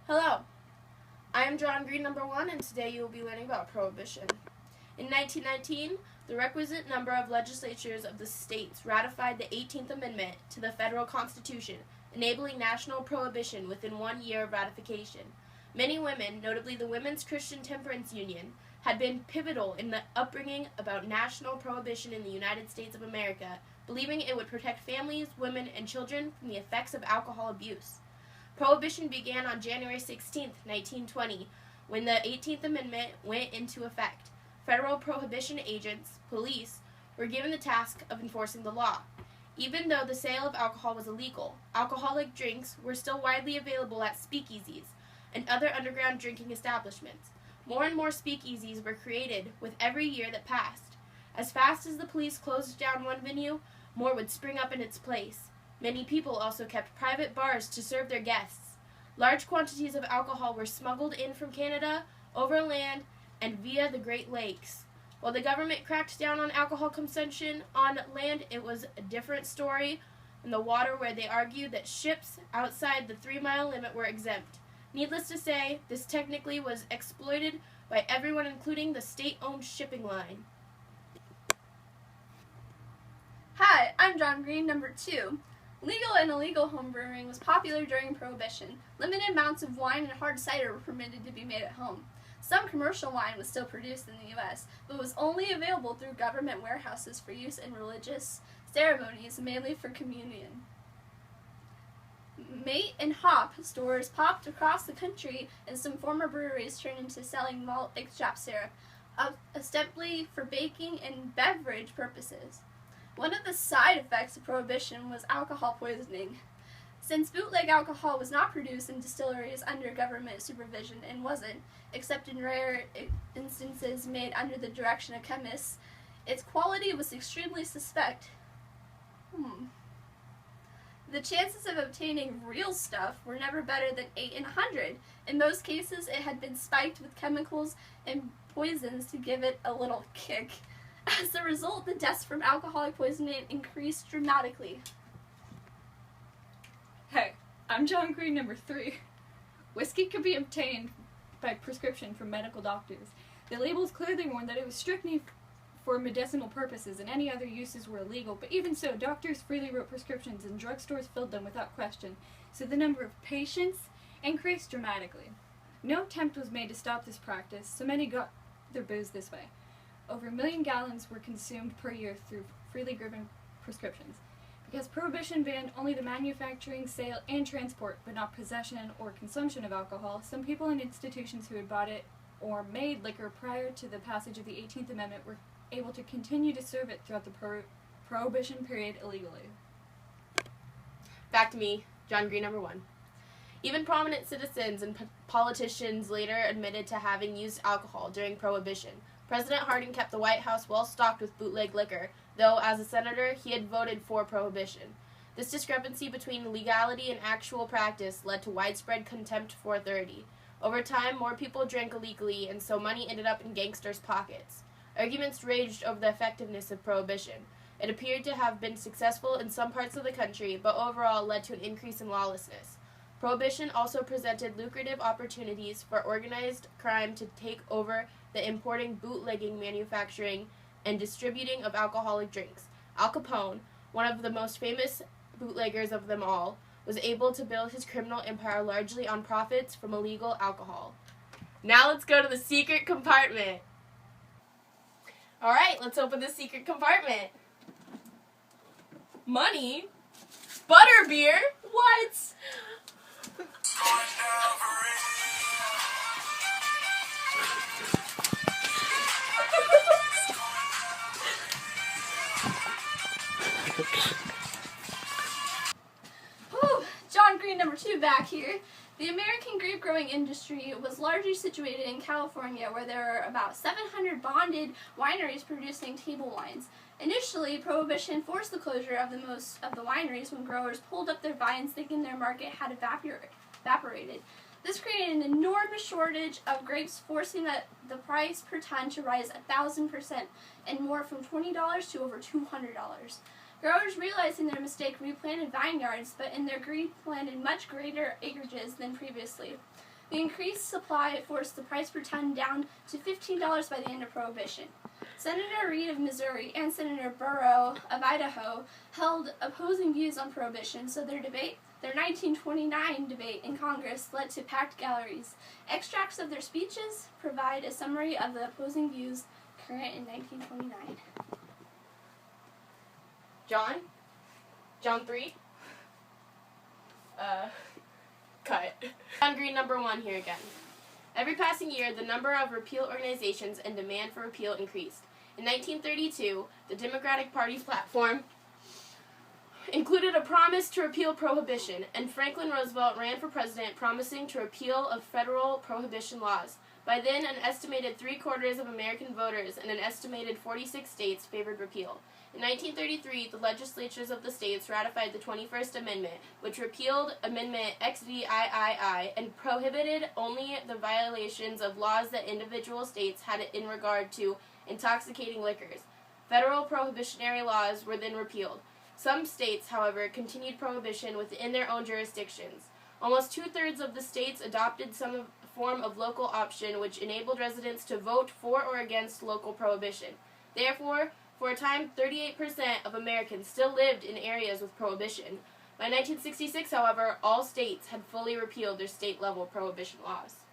Hello, I am John Green number 1, and today you will be learning about Prohibition. In 1919, the requisite number of legislatures of the states ratified the 18th Amendment to the federal Constitution, enabling national prohibition within 1 year of ratification. Many women, notably the Women's Christian Temperance Union, had been pivotal in the upbringing about national prohibition in the United States of America, believing it would protect families, women, and children from the effects of alcohol abuse. Prohibition began on January 16, 1920, when the 18th Amendment went into effect. Federal prohibition agents, police, were given the task of enforcing the law. Even though the sale of alcohol was illegal, alcoholic drinks were still widely available at speakeasies and other underground drinking establishments. More and more speakeasies were created with every year that passed. As fast as the police closed down one venue, more would spring up in its place. Many people also kept private bars to serve their guests. Large quantities of alcohol were smuggled in from Canada, overland, and via the Great Lakes. While the government cracked down on alcohol consumption on land, it was a different story in the water, where they argued that ships outside the 3-mile limit were exempt. Needless to say, this technically was exploited by everyone, including the state-owned shipping line. Hi, I'm John Green, number 2. Legal and illegal homebrewing was popular during Prohibition. Limited amounts of wine and hard cider were permitted to be made at home. Some commercial wine was still produced in the U.S., but was only available through government warehouses for use in religious ceremonies, mainly for communion. Mate and hop stores popped across the country, and some former breweries turned into selling malt extract syrup, ostensibly for baking and beverage purposes. One of the side effects of Prohibition was alcohol poisoning. Since bootleg alcohol was not produced in distilleries under government supervision and wasn't, except in rare instances made under the direction of chemists, its quality was extremely suspect. The chances of obtaining real stuff were never better than 8 in 100. In most cases, it had been spiked with chemicals and poisons to give it a little kick. As a result, the deaths from alcoholic poisoning increased dramatically. Hey, I'm John Green, number 3. Whiskey could be obtained by prescription from medical doctors. The labels clearly warned that it was strictly for medicinal purposes and any other uses were illegal, but even so, doctors freely wrote prescriptions and drugstores filled them without question, so the number of patients increased dramatically. No attempt was made to stop this practice, so many got their booze this way. Over 1 million gallons were consumed per year through freely given prescriptions. Because Prohibition banned only the manufacturing, sale, and transport, but not possession or consumption of alcohol, some people and institutions who had bought it or made liquor prior to the passage of the 18th Amendment were able to continue to serve it throughout the Prohibition period illegally. Back to me, John Green number 1. Even prominent citizens and politicians later admitted to having used alcohol during Prohibition. President Harding kept the White House well stocked with bootleg liquor, though as a senator he had voted for Prohibition. This discrepancy between legality and actual practice led to widespread contempt for authority. Over time, more people drank illegally, and so money ended up in gangsters' pockets. Arguments raged over the effectiveness of Prohibition. It appeared to have been successful in some parts of the country, but overall led to an increase in lawlessness. Prohibition also presented lucrative opportunities for organized crime to take over the importing, bootlegging, manufacturing, and distributing of alcoholic drinks. Al Capone, one of the most famous bootleggers of them all, was able to build his criminal empire largely on profits from illegal alcohol. Now let's go to the secret compartment. Alright, let's open the secret compartment. Money? Butterbeer? What? John Green, number 2, back here. The American grape growing industry was largely situated in California, where there were about 700 bonded wineries producing table wines. Initially, Prohibition forced the closure of most of the wineries when growers pulled up their vines thinking their market had evaporated. This created an enormous shortage of grapes, forcing the price per ton to rise 1,000% and more, from $20 to over $200. Growers, realizing their mistake, replanted vineyards, but in their greed planted much greater acreages than previously. The increased supply forced the price per ton down to $15 by the end of Prohibition. Senator Reed of Missouri and Senator Burrow of Idaho held opposing views on Prohibition, so their 1929 debate in Congress led to packed galleries. Extracts of their speeches provide a summary of the opposing views current in 1929. John 3? Cut. John Green number 1 here again. Every passing year, the number of repeal organizations and demand for repeal increased. In 1932, the Democratic Party's platform included a promise to repeal Prohibition, and Franklin Roosevelt ran for president promising to repeal of federal prohibition laws. By then, an estimated 3/4 of American voters in an estimated 46 states favored repeal. In 1933, the legislatures of the states ratified the 21st Amendment, which repealed Amendment XVII and prohibited only the violations of laws that individual states had in regard to intoxicating liquors. Federal prohibitionary laws were then repealed. Some states, however, continued prohibition within their own jurisdictions. Almost 2/3 of the states adopted some form of local option which enabled residents to vote for or against local prohibition. Therefore, for a time, 38% of Americans still lived in areas with prohibition. By 1966, however, all states had fully repealed their state-level prohibition laws.